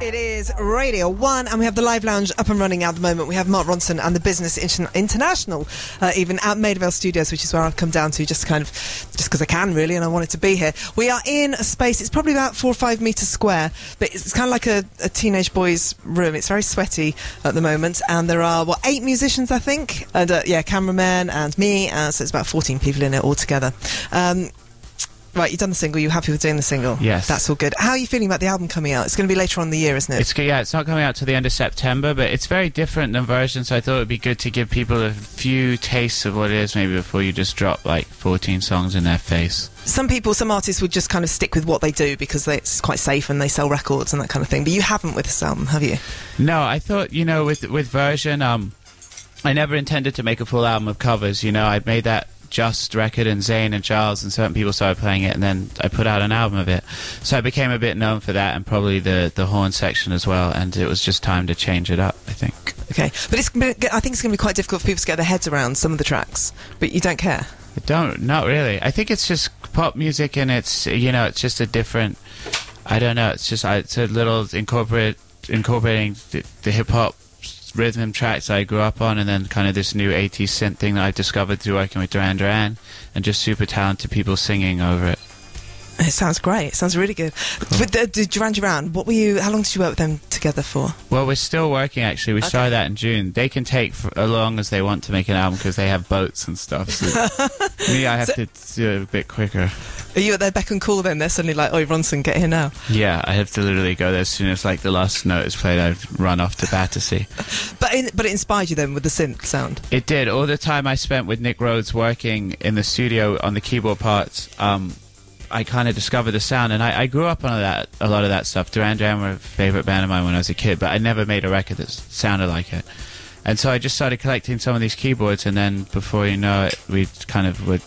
It is Radio 1, and we have the Live Lounge up and running at the moment. We have Mark Ronson and the Business International, even at Maida Vale Studios, which is where I've come down to just because I can, really, and I wanted to be here. We are in a space, it's probably about 4 or 5 metres square, but it's kind of like a teenage boy's room. It's very sweaty at the moment, and there are, 8 musicians, I think, and, cameramen and me, so it's about 14 people in it altogether. Right, you've done the single. You happy with doing the single? Yes. That's all good. How are you feeling about the album coming out? It's going to be later on in the year, isn't it? It's not coming out till the end of September, but it's very different than Version, so I thought it would be good to give people a few tastes of what it is, maybe before you just drop, 14 songs in their face. Some artists would just kind of stick with what they do because it's quite safe and they sell records and that kind of thing, but you haven't with this album, have you? No, I thought, with Version, I never intended to make a full album of covers. I made that Just record and Zayn and Charles, and certain people started playing it, and then I put out an album of it. So I became a bit known for that, and probably the horn section as well, and it was just time to change it up, I think. Okay, but I think it's going to be quite difficult for people to get their heads around some of the tracks, but you don't care? Not really. I think it's just pop music, and it's just a different, I don't know, it's a little incorporating the hip-hop rhythm tracks I grew up on, and then kind of this new 80s synth thing that I discovered through working with Duran Duran, and just super talented people singing over it. It sounds great. It sounds really good. Cool. With the Duran Duran, how long did you work with them together for? Well, we're still working, actually. We started that in June. They can take as long as they want to make an album because they have boats and stuff. So me, I have to do it a bit quicker. Are you at their beck and call then? They're suddenly like, "Oi, Ronson, get here now." Yeah, I have to literally go there as soon as the last note is played. I run off to Battersea. But it inspired you then with the synth sound. It did. All the time I spent with Nick Rhodes working in the studio on the keyboard parts, I kind of discovered the sound, and I grew up on a lot of that stuff. Duran Duran were a favourite band of mine when I was a kid, but I never made a record that sounded like it. And so I just started collecting some of these keyboards, and then before you know it, we kind of were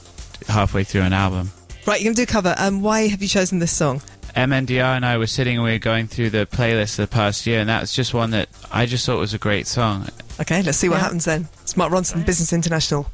halfway through an album. Right, you're going to do a cover. Why have you chosen this song? MNDR and I were sitting and we were going through the playlist the past year, and that was just one that I just thought was a great song. Okay, let's see what happens then. It's Mark Ronson, Business International.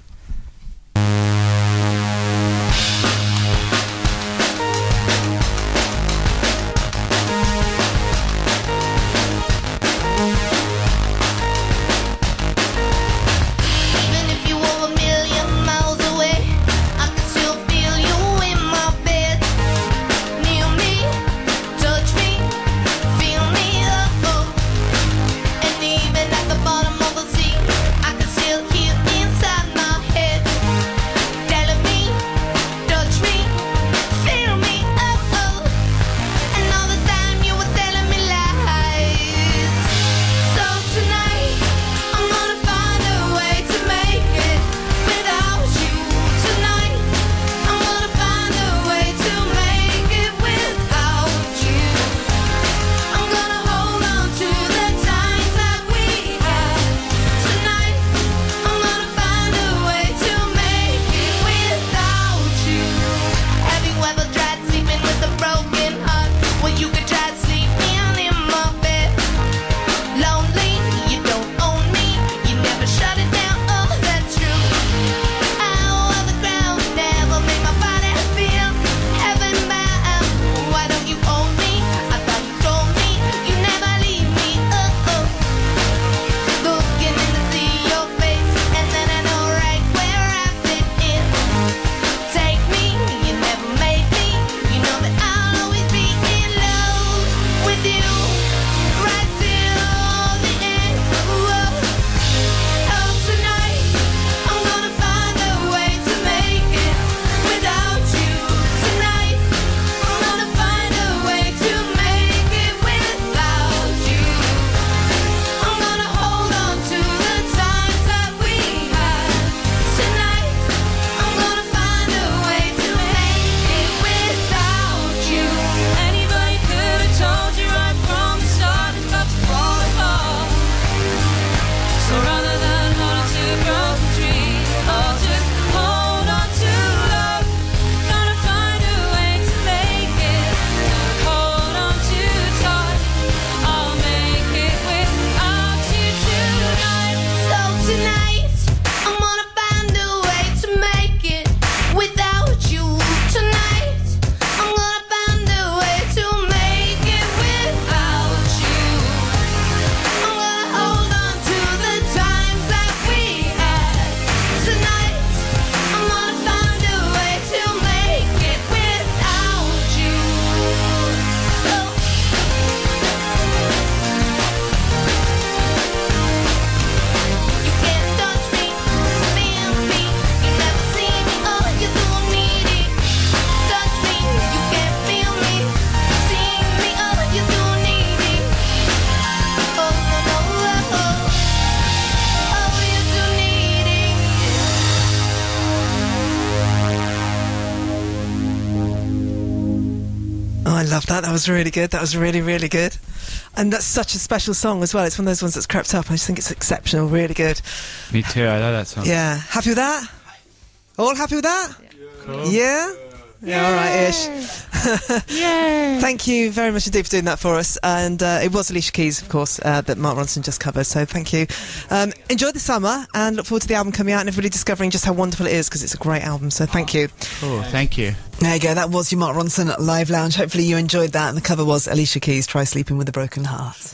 Even at the bottom of the sea, I can still hear inside my love that. That was really good. That was really, really good. And that's such a special song as well. It's one of those ones that's crept up. I just think it's exceptional. Really good. Me too. I love that song. Yeah. Happy with that? All happy with that? Cool. Yeah? Yeah, all right, Ish. Yay! Thank you very much indeed for doing that for us. And it was Alicia Keys, of course, that Mark Ronson just covered. So thank you. Enjoy the summer and look forward to the album coming out and everybody discovering just how wonderful it is, because it's a great album. So thank you. Cool. Thank you. There you go. That was your Mark Ronson Live Lounge. Hopefully you enjoyed that. And the cover was Alicia Keys, Try Sleeping with a Broken Heart.